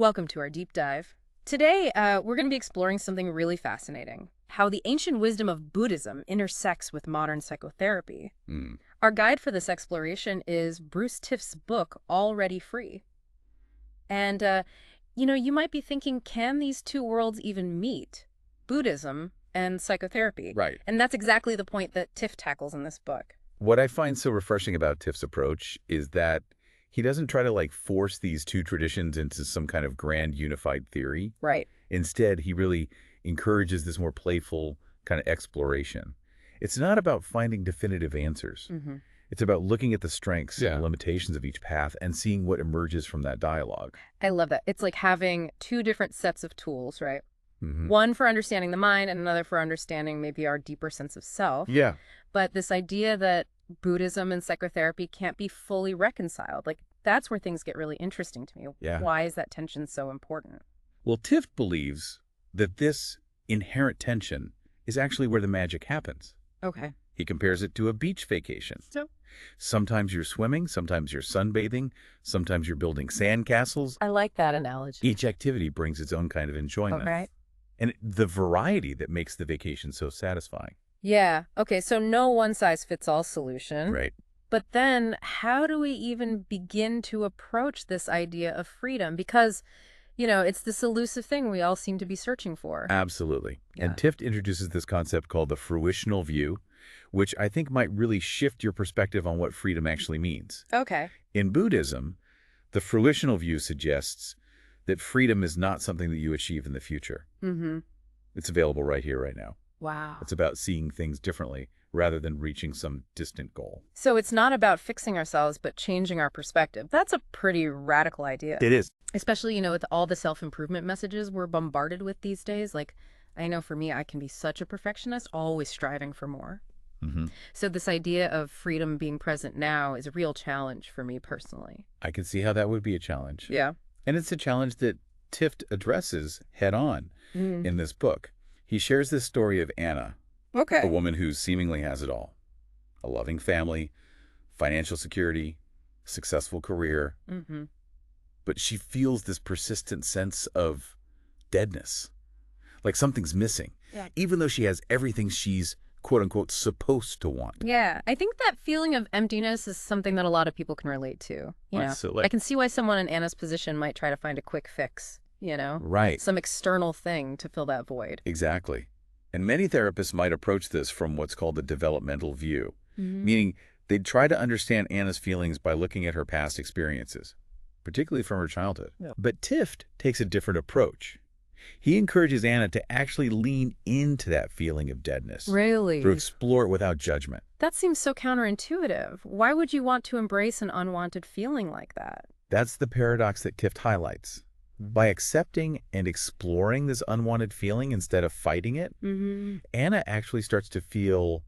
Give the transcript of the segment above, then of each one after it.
Welcome to our deep dive. Today, we're going to be exploring something really fascinating, how the ancient wisdom of Buddhism intersects with modern psychotherapy. Mm. Our guide for this exploration is Bruce Tift's book, Already Free. And, you might be thinking, can these two worlds even meet? Buddhism and psychotherapy. Right. And that's exactly the point that Tift tackles in this book. What I find so refreshing about Tift's approach is that he doesn't try to force these two traditions into some kind of grand unified theory. Right. Instead, he really encourages this more playful kind of exploration. It's not about finding definitive answers. Mm-hmm. It's about looking at the strengths and limitations of each path and seeing what emerges from that dialogue. I love that. It's like having two different sets of tools, right? Mm-hmm. One for understanding the mind and another for understanding maybe our deeper sense of self. Yeah. But this idea that Buddhism and psychotherapy can't be fully reconciled, that's where things get really interesting to me. Yeah. Why is that tension so important? Well, Tift believes that this inherent tension is actually where the magic happens. Okay. He compares it to a beach vacation. So? Sometimes you're swimming, sometimes you're sunbathing, sometimes you're building sandcastles. I like that analogy. Each activity brings its own kind of enjoyment. Oh, right. And the variety that makes the vacation so satisfying. Yeah. Okay, so no one-size-fits-all solution. Right. But then how do we even begin to approach this idea of freedom? Because, it's this elusive thing we all seem to be searching for. Absolutely. Yeah. And Tift introduces this concept called the Fruitional view, which I think might really shift your perspective on what freedom actually means. Okay. In Buddhism, the Fruitional view suggests that freedom is not something that you achieve in the future. Mm-hmm. It's available right here, right now. Wow. It's about seeing things differently rather than reaching some distant goal. So it's not about fixing ourselves, but changing our perspective. That's a pretty radical idea. It is. Especially, with all the self-improvement messages we're bombarded with these days. I know for me, I can be such a perfectionist, always striving for more. Mm-hmm. So this idea of freedom being present now is a real challenge for me personally. I can see how that would be a challenge. Yeah. And it's a challenge that Tift addresses head on in this book. He shares this story of Anna, a woman who seemingly has it all. A loving family, financial security, successful career. Mm-hmm. But she feels this persistent sense of deadness, like something's missing, even though she has everything she's quote-unquote supposed to want. Yeah, I think that feeling of emptiness is something that a lot of people can relate to. I can see why someone in Anna's position might try to find a quick fix, Right. some external thing to fill that void. Exactly. And many therapists might approach this from what's called the developmental view, meaning they'd try to understand Anna's feelings by looking at her past experiences, particularly from her childhood. Yeah. But Tift takes a different approach. He encourages Anna to actually lean into that feeling of deadness. Really? To explore it without judgment. That seems so counterintuitive. Why would you want to embrace an unwanted feeling like that? That's the paradox that Tift highlights. By accepting and exploring this unwanted feeling instead of fighting it, Anna actually starts to feel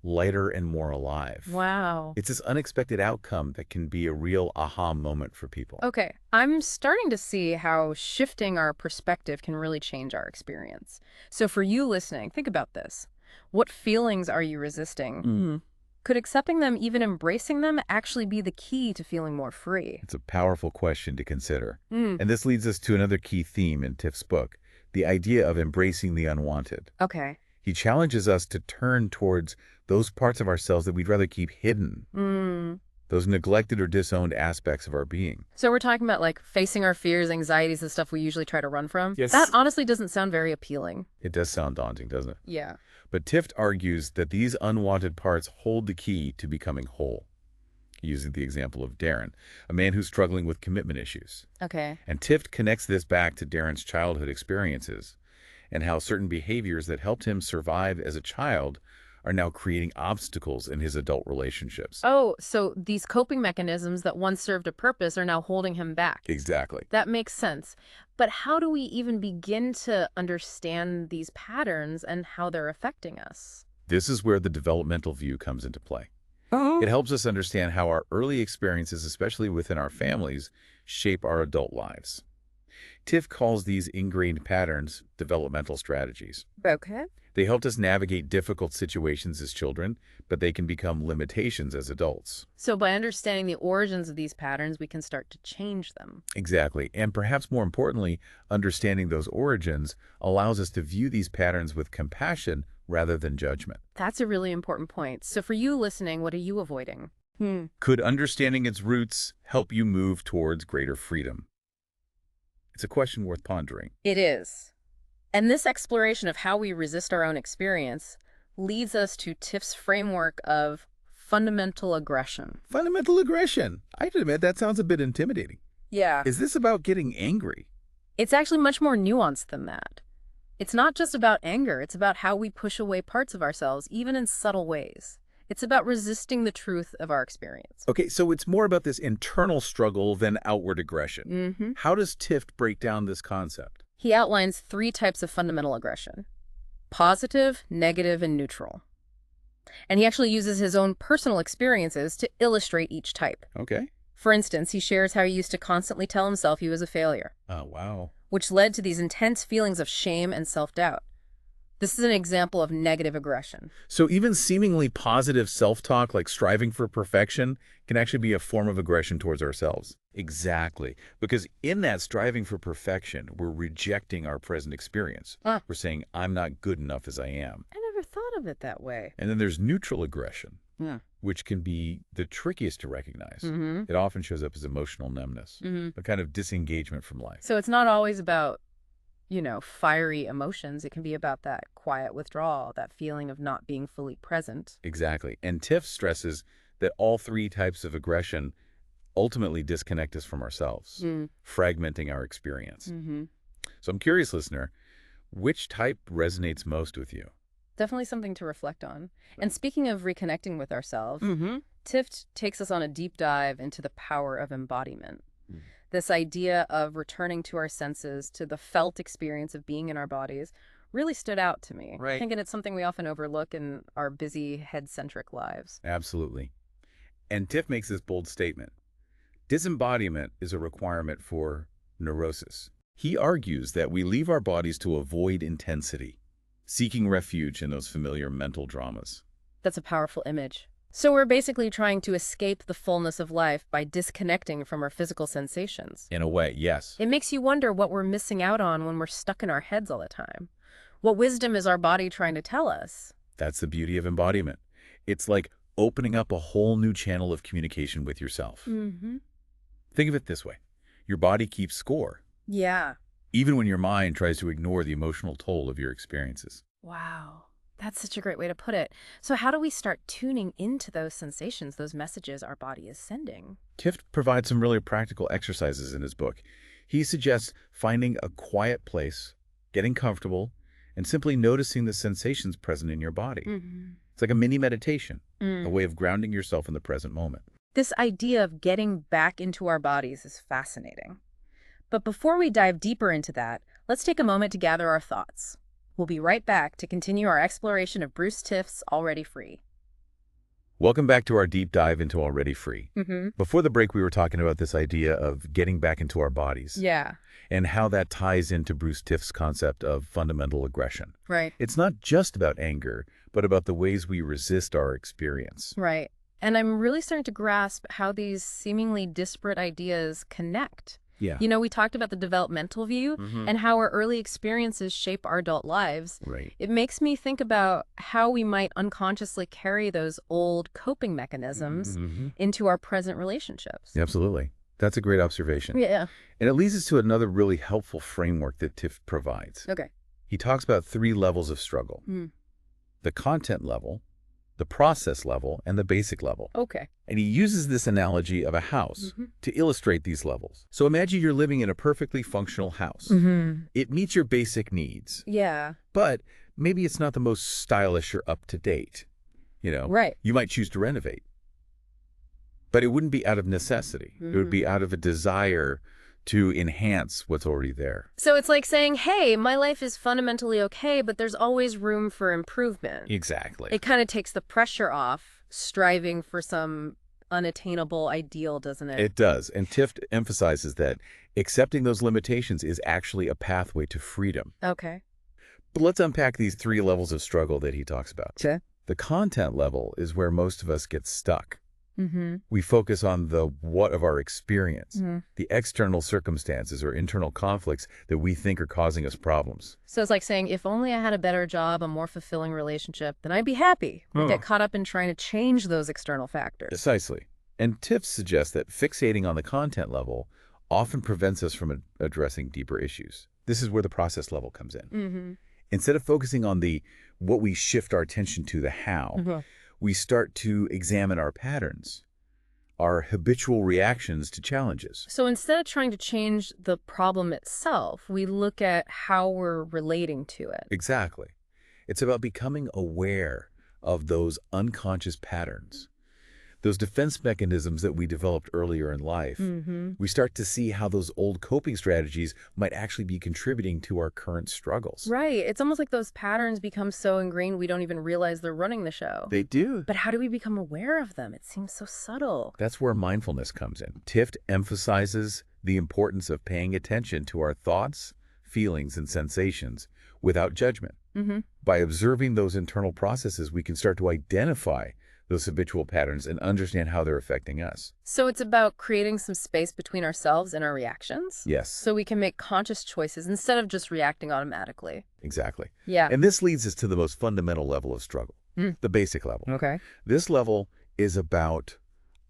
lighter and more alive. Wow. It's this unexpected outcome that can be a real aha moment for people. Okay, I'm starting to see how shifting our perspective can really change our experience. So for you listening, think about this. What feelings are you resisting? Could accepting them, even embracing them, actually be the key to feeling more free? It's a powerful question to consider. And this leads us to another key theme in Tift's book, the idea of embracing the unwanted. Okay. He challenges us to turn towards those parts of ourselves that we'd rather keep hidden, those neglected or disowned aspects of our being. So we're talking about facing our fears, anxieties, the stuff we usually try to run from? Yes. That honestly doesn't sound very appealing. It does sound daunting, doesn't it? Yeah. But Tift argues that these unwanted parts hold the key to becoming whole. Using the example of Darren, a man who's struggling with commitment issues. Okay. And Tift connects this back to Darren's childhood experiences and how certain behaviors that helped him survive as a child are now creating obstacles in his adult relationships. Oh, so these coping mechanisms that once served a purpose are now holding him back. Exactly. That makes sense. But how do we even begin to understand these patterns and how they're affecting us? This is where the developmental view comes into play. It helps us understand how our early experiences, especially within our families, shape our adult lives. Tift calls these ingrained patterns developmental strategies. Okay. They helped us navigate difficult situations as children, but they can become limitations as adults. So by understanding the origins of these patterns, we can start to change them. Exactly. And perhaps more importantly, understanding those origins allows us to view these patterns with compassion rather than judgment. That's a really important point. So for you listening, what are you avoiding? Could understanding its roots help you move towards greater freedom? It's a question worth pondering. It is. And this exploration of how we resist our own experience leads us to Tift's framework of fundamental aggression. Fundamental aggression. I have to admit, that sounds a bit intimidating. Yeah. Is this about getting angry? It's actually much more nuanced than that. It's not just about anger. It's about how we push away parts of ourselves, even in subtle ways. It's about resisting the truth of our experience. Okay, so it's more about this internal struggle than outward aggression. Mm-hmm. How does Tift break down this concept? He outlines 3 types of fundamental aggression: positive, negative, and neutral. And he actually uses his own personal experiences to illustrate each type. Okay. For instance, he shares how he used to constantly tell himself he was a failure, Oh, wow. which led to these intense feelings of shame and self-doubt. This is an example of negative aggression. So even seemingly positive self-talk, like striving for perfection, can actually be a form of aggression towards ourselves. Exactly. Because in that striving for perfection, we're rejecting our present experience. We're saying, I'm not good enough as I am. I never thought of it that way. And then there's neutral aggression, Yeah. which can be the trickiest to recognize. Mm-hmm. It often shows up as emotional numbness, a kind of disengagement from life. So it's not always about, fiery emotions. It can be about that quiet withdrawal, that feeling of not being fully present. Exactly. And Tift stresses that all 3 types of aggression ultimately disconnect us from ourselves, fragmenting our experience. Mm-hmm. So I'm curious, listener, which type resonates most with you? Definitely something to reflect on. And speaking of reconnecting with ourselves, Tift takes us on a deep dive into the power of embodiment. This idea of returning to our senses, to the felt experience of being in our bodies, really stood out to me. Right. Thinking it's something we often overlook in our busy, head-centric lives. Absolutely. And Tift makes this bold statement. Disembodiment is a requirement for neurosis. He argues that we leave our bodies to avoid intensity, seeking refuge in those familiar mental dramas. That's a powerful image. So we're basically trying to escape the fullness of life by disconnecting from our physical sensations. In a way, yes. It makes you wonder what we're missing out on when we're stuck in our heads all the time. What wisdom is our body trying to tell us? That's the beauty of embodiment. It's like opening up a whole new channel of communication with yourself. Mm-hmm. Think of it this way. Your body keeps score, Yeah. even when your mind tries to ignore the emotional toll of your experiences. Wow. That's such a great way to put it. So how do we start tuning into those sensations, those messages our body is sending? Tift provides some really practical exercises in his book. He suggests finding a quiet place, getting comfortable, and simply noticing the sensations present in your body. Mm-hmm. It's like a mini meditation, a way of grounding yourself in the present moment. This idea of getting back into our bodies is fascinating. But before we dive deeper into that, let's take a moment to gather our thoughts. We'll be right back to continue our exploration of Bruce Tift's Already Free. Welcome back to our deep dive into Already Free. Mm-hmm. Before the break, we were talking about this idea of getting back into our bodies. Yeah. And how that ties into Bruce Tift's concept of fundamental aggression. Right. It's not just about anger, but about the ways we resist our experience. Right. And I'm really starting to grasp how these seemingly disparate ideas connect. Yeah. We talked about the developmental view and how our early experiences shape our adult lives. Right. It makes me think about how we might unconsciously carry those old coping mechanisms into our present relationships. Absolutely. That's a great observation. Yeah. And it leads us to another really helpful framework that Tift provides. Okay. He talks about 3 levels of struggle. The content level, the process level, and the basic level. Okay. And he uses this analogy of a house to illustrate these levels. So imagine you're living in a perfectly functional house. It meets your basic needs, Yeah. but maybe it's not the most stylish or up-to-date. Right. You might choose to renovate. But it wouldn't be out of necessity. It would be out of a desire to enhance what's already there. So it's like saying, hey, my life is fundamentally okay, but there's always room for improvement. Exactly. It kind of takes the pressure off striving for some unattainable ideal, doesn't it? It does. And Tift emphasizes that accepting those limitations is actually a pathway to freedom. Okay. But let's unpack these 3 levels of struggle that he talks about. Okay. The content level is where most of us get stuck. Mm-hmm. We focus on the what of our experience, the external circumstances or internal conflicts that we think are causing us problems. So it's like saying, if only I had a better job, a more fulfilling relationship, then I'd be happy. We get caught up in trying to change those external factors. Precisely. And Tift suggests that fixating on the content level often prevents us from addressing deeper issues. This is where the process level comes in. Mm-hmm. Instead of focusing on the what, we shift our attention to the how. We start to examine our patterns, our habitual reactions to challenges. So instead of trying to change the problem itself, we look at how we're relating to it. Exactly. It's about becoming aware of those unconscious patterns, those defense mechanisms that we developed earlier in life. We start to see how those old coping strategies might actually be contributing to our current struggles. Right. It's almost like those patterns become so ingrained we don't even realize they're running the show. They do. But how do we become aware of them? It seems so subtle. That's where mindfulness comes in. Tift emphasizes the importance of paying attention to our thoughts, feelings, and sensations without judgment. By observing those internal processes, we can start to identify those habitual patterns and understand how they're affecting us. So it's about creating some space between ourselves and our reactions? Yes. So we can make conscious choices instead of just reacting automatically. Exactly. Yeah. And this leads us to the most fundamental level of struggle, the basic level. Okay. This level is about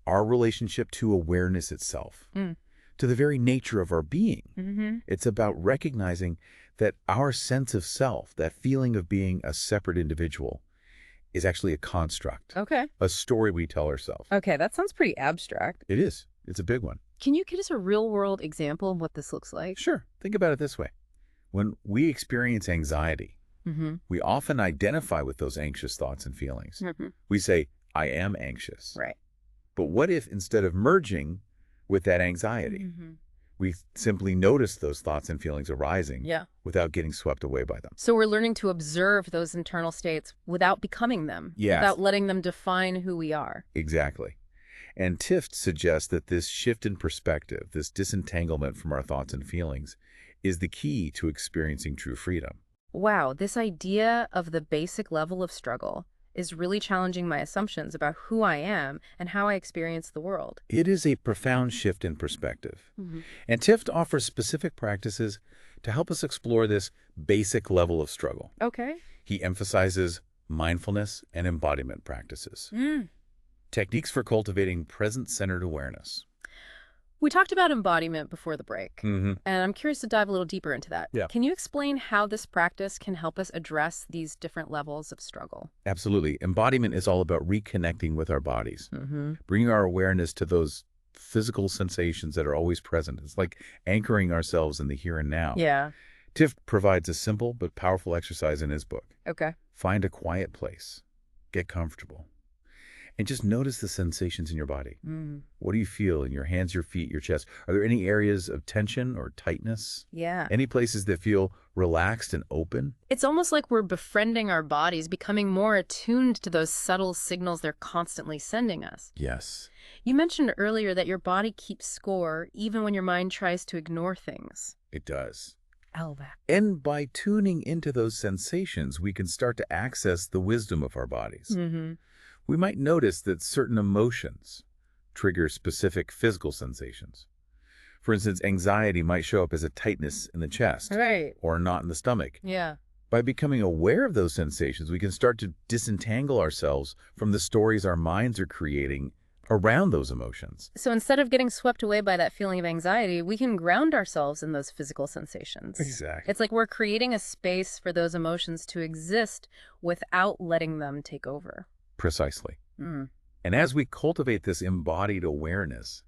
our relationship to awareness itself, to the very nature of our being. It's about recognizing that our sense of self, that feeling of being a separate individual, is actually a construct. Okay. A story we tell ourselves. Okay, that sounds pretty abstract. It is. It's a big one. Can you give us a real-world example of what this looks like? Sure. Think about it this way. When we experience anxiety, we often identify with those anxious thoughts and feelings. We say, I am anxious. Right. But what if instead of merging with that anxiety, we simply notice those thoughts and feelings arising without getting swept away by them? So we're learning to observe those internal states without becoming them, without letting them define who we are. Exactly. And Tift suggests that this shift in perspective, this disentanglement from our thoughts and feelings, is the key to experiencing true freedom. Wow, this idea of the basic level of struggle is really challenging my assumptions about who I am and how I experience the world. It is a profound shift in perspective. And Tift offers specific practices to help us explore this basic level of struggle. Okay. He emphasizes mindfulness and embodiment practices, techniques for cultivating present-centered awareness. We talked about embodiment before the break, Mm-hmm. and I'm curious to dive a little deeper into that. Yeah. Can you explain how this practice can help us address these different levels of struggle? Absolutely. Embodiment is all about reconnecting with our bodies, bringing our awareness to those physical sensations that are always present. It's like anchoring ourselves in the here and now. Yeah. Tift provides a simple but powerful exercise in his book. Okay. Find a quiet place, get comfortable, and just notice the sensations in your body. What do you feel in your hands, your feet, your chest? Are there any areas of tension or tightness? Yeah. Any places that feel relaxed and open? It's almost like we're befriending our bodies, becoming more attuned to those subtle signals they're constantly sending us. Yes. You mentioned earlier that your body keeps score even when your mind tries to ignore things. It does. Oh, that. And by tuning into those sensations, we can start to access the wisdom of our bodies. We might notice that certain emotions trigger specific physical sensations. For instance, anxiety might show up as a tightness in the chest Right. or a knot in the stomach. Yeah. By becoming aware of those sensations, we can start to disentangle ourselves from the stories our minds are creating around those emotions. So instead of getting swept away by that feeling of anxiety, we can ground ourselves in those physical sensations. Exactly. It's like we're creating a space for those emotions to exist without letting them take over. Precisely. And as we cultivate this embodied awareness,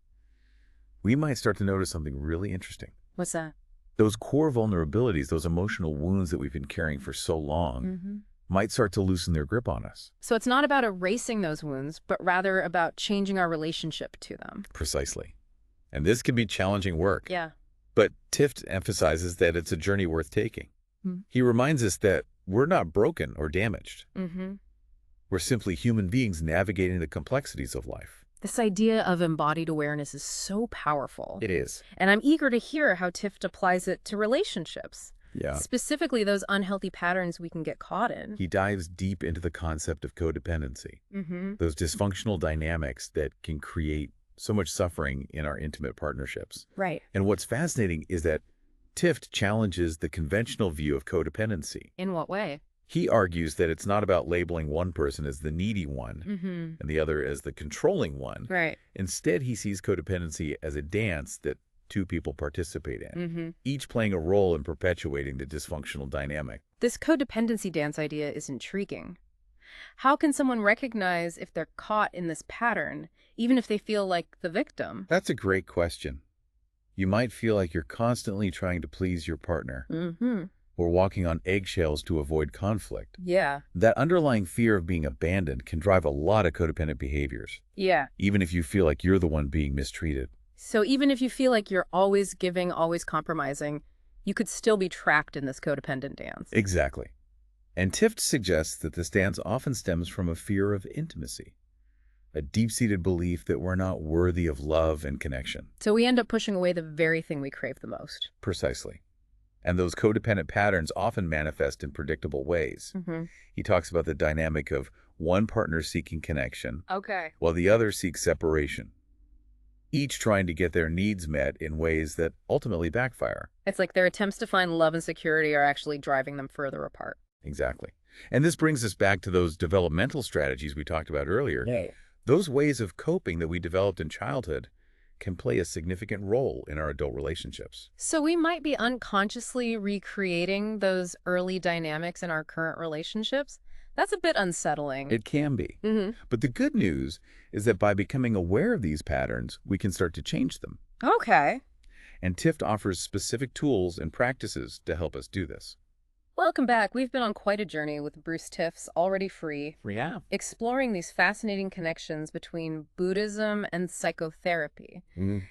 we might start to notice something really interesting. What's that? Those core vulnerabilities, those emotional wounds that we've been carrying for so long, might start to loosen their grip on us. So it's not about erasing those wounds, but rather about changing our relationship to them. Precisely. And this can be challenging work. Yeah. But Tift emphasizes that it's a journey worth taking. He reminds us that we're not broken or damaged. We're simply human beings navigating the complexities of life. This idea of embodied awareness is so powerful. It is. And I'm eager to hear how Tift applies it to relationships. Yeah. Specifically, those unhealthy patterns we can get caught in. He dives deep into the concept of codependency, those dysfunctional dynamics that can create so much suffering in our intimate partnerships. Right. And what's fascinating is that Tift challenges the conventional view of codependency. In what way? He argues that it's not about labeling one person as the needy one and the other as the controlling one. Right. Instead, he sees codependency as a dance that two people participate in, each playing a role in perpetuating the dysfunctional dynamic. This codependency dance idea is intriguing. How can someone recognize if they're caught in this pattern, even if they feel like the victim? That's a great question. You might feel like you're constantly trying to please your partner or walking on eggshells to avoid conflict. Yeah. That underlying fear of being abandoned can drive a lot of codependent behaviors, Yeah. even if you feel like you're the one being mistreated. So even if you feel like you're always giving, always compromising, you could still be trapped in this codependent dance. Exactly. And Tift suggests that this dance often stems from a fear of intimacy, a deep-seated belief that we're not worthy of love and connection. So we end up pushing away the very thing we crave the most. Precisely. And those codependent patterns often manifest in predictable ways. He talks about the dynamic of one partner seeking connection, Okay. while the other seeks separation, each trying to get their needs met in ways that ultimately backfire. It's like their attempts to find love and security are actually driving them further apart. Exactly. And this brings us back to those developmental strategies we talked about earlier. Those ways of coping that we developed in childhood can play a significant role in our adult relationships. So we might be unconsciously recreating those early dynamics in our current relationships. That's a bit unsettling. It can be. But the good news is that by becoming aware of these patterns, we can start to change them. Okay. And Tift offers specific tools and practices to help us do this. Welcome back. We've been on quite a journey with Bruce Tift's Already Free, exploring these fascinating connections between Buddhism and psychotherapy.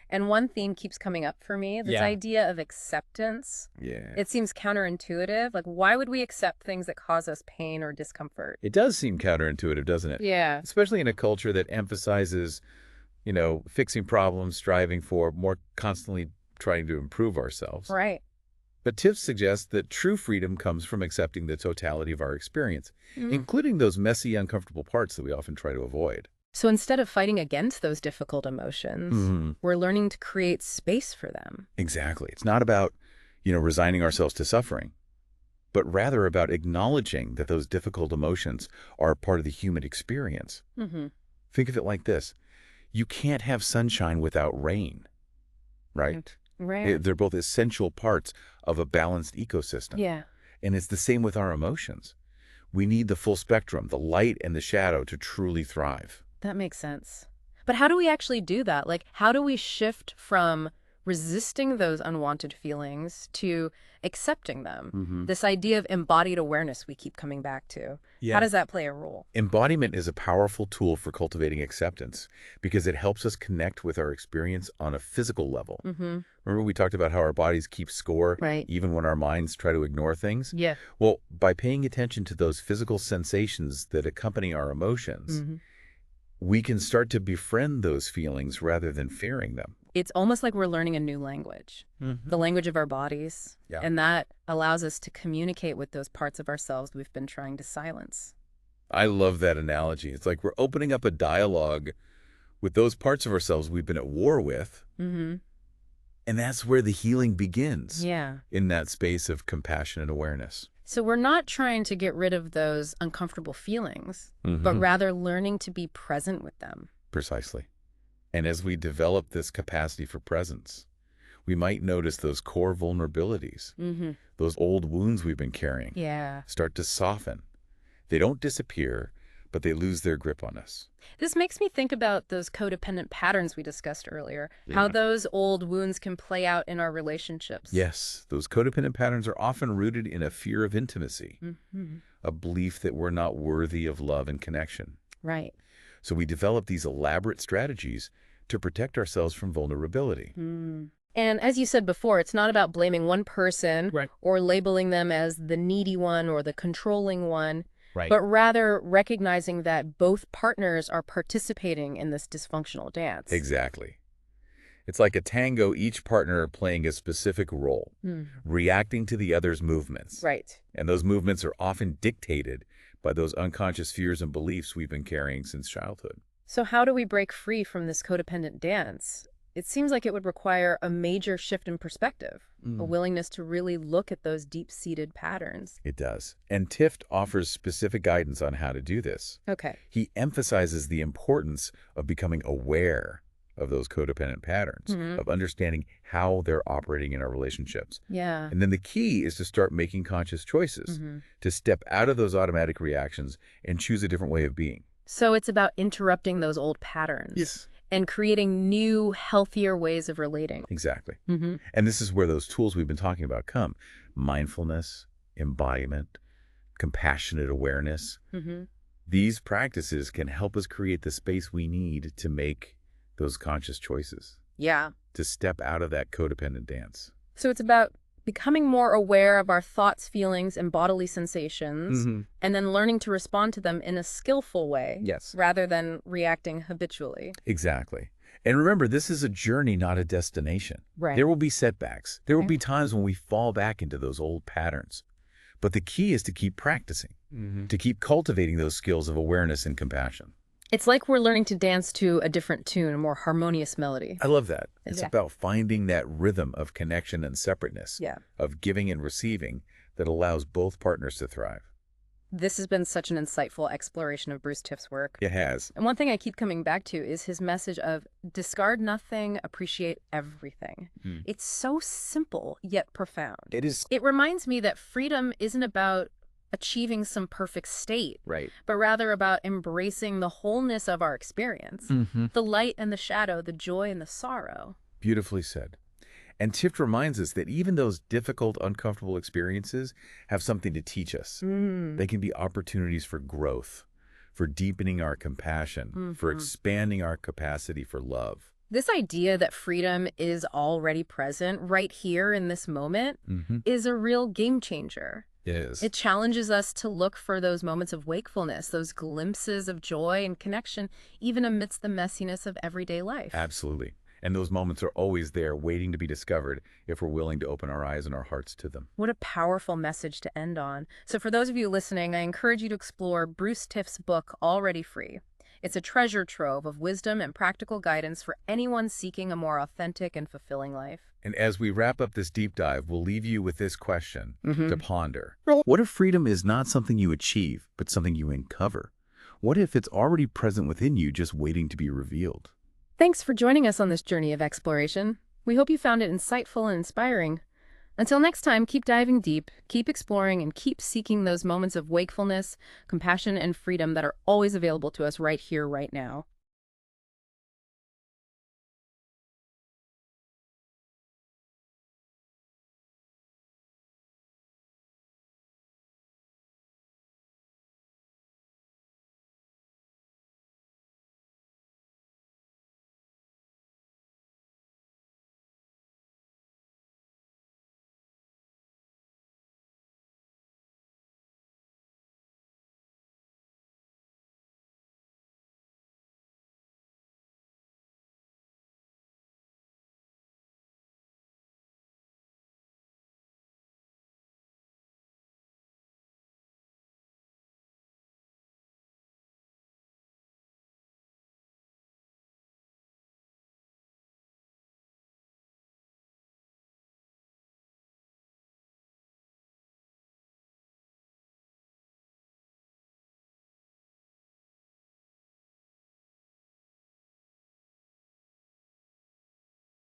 And one theme keeps coming up for me, this idea of acceptance. It seems counterintuitive. Like, why would we accept things that cause us pain or discomfort? It does seem counterintuitive, doesn't it? Yeah. Especially in a culture that emphasizes, fixing problems, striving for more, constantly trying to improve ourselves. Right. But Tift suggests that true freedom comes from accepting the totality of our experience, including those messy, uncomfortable parts that we often try to avoid. So instead of fighting against those difficult emotions, we're learning to create space for them. Exactly. It's not about, resigning ourselves to suffering, but rather about acknowledging that those difficult emotions are part of the human experience. Think of it like this. You can't have sunshine without rain, right? Right. They're both essential parts of a balanced ecosystem. Yeah. And it's the same with our emotions. We need the full spectrum, the light and the shadow, to truly thrive. That makes sense. But how do we actually do that? Like, how do we shift from resisting those unwanted feelings to accepting them? This idea of embodied awareness we keep coming back to. How does that play a role? Embodiment is a powerful tool for cultivating acceptance because it helps us connect with our experience on a physical level. Remember we talked about how our bodies keep score even when our minds try to ignore things? Yeah. Well, by paying attention to those physical sensations that accompany our emotions, we can start to befriend those feelings rather than fearing them. It's almost like we're learning a new language, the language of our bodies. And that allows us to communicate with those parts of ourselves we've been trying to silence. I love that analogy. It's like we're opening up a dialogue with those parts of ourselves we've been at war with. And that's where the healing begins. In that space of compassion and awareness. So we're not trying to get rid of those uncomfortable feelings, but rather learning to be present with them. Precisely. And as we develop this capacity for presence, we might notice those core vulnerabilities, those old wounds we've been carrying, start to soften. They don't disappear, but they lose their grip on us. This makes me think about those codependent patterns we discussed earlier, how those old wounds can play out in our relationships. Yes, those codependent patterns are often rooted in a fear of intimacy, a belief that we're not worthy of love and connection. Right. So we develop these elaborate strategies to protect ourselves from vulnerability. And as you said before, it's not about blaming one person or labeling them as the needy one or the controlling one, but rather recognizing that both partners are participating in this dysfunctional dance. Exactly. It's like a tango, each partner playing a specific role, reacting to the other's movements. Right. And those movements are often dictated by those unconscious fears and beliefs we've been carrying since childhood. So how do we break free from this codependent dance? It seems like it would require a major shift in perspective, a willingness to really look at those deep-seated patterns. It does. And Tift offers specific guidance on how to do this. Okay. He emphasizes the importance of becoming aware of those codependent patterns, of understanding how they're operating in our relationships. Yeah. And then the key is to start making conscious choices, to step out of those automatic reactions and choose a different way of being. So it's about interrupting those old patterns. Yes. And creating new, healthier ways of relating. Exactly. And this is where those tools we've been talking about come. Mindfulness, embodiment, compassionate awareness. These practices can help us create the space we need to make those conscious choices. Yeah. To step out of that codependent dance. So it's about becoming more aware of our thoughts, feelings, and bodily sensations, and then learning to respond to them in a skillful way, Yes. rather than reacting habitually. Exactly. And remember, this is a journey, not a destination. Right. There will be setbacks. There will be times when we fall back into those old patterns. But the key is to keep practicing, to keep cultivating those skills of awareness and compassion. It's like we're learning to dance to a different tune, a more harmonious melody. I love that. It's Yeah. about finding that rhythm of connection and separateness, Yeah. of giving and receiving that allows both partners to thrive. This has been such an insightful exploration of Bruce Tift's work. It has. And one thing I keep coming back to is his message of discard nothing, appreciate everything. It's so simple, yet profound. It is. It reminds me that freedom isn't about achieving some perfect state, Right. but rather about embracing the wholeness of our experience, the light and the shadow, the joy and the sorrow. Beautifully said. And Tift reminds us that even those difficult, uncomfortable experiences have something to teach us. They can be opportunities for growth, for deepening our compassion, for expanding our capacity for love. This idea that freedom is already present right here in this moment is a real game changer. It is. It challenges us to look for those moments of wakefulness, those glimpses of joy and connection, even amidst the messiness of everyday life. Absolutely. And those moments are always there waiting to be discovered if we're willing to open our eyes and our hearts to them. What a powerful message to end on. So for those of you listening, I encourage you to explore Bruce Tift's book, Already Free. It's a treasure trove of wisdom and practical guidance for anyone seeking a more authentic and fulfilling life. And as we wrap up this deep dive, we'll leave you with this question to ponder. What if freedom is not something you achieve, but something you uncover? What if it's already present within you, just waiting to be revealed? Thanks for joining us on this journey of exploration. We hope you found it insightful and inspiring. Until next time, keep diving deep, keep exploring, and keep seeking those moments of wakefulness, compassion, and freedom that are always available to us right here, right now.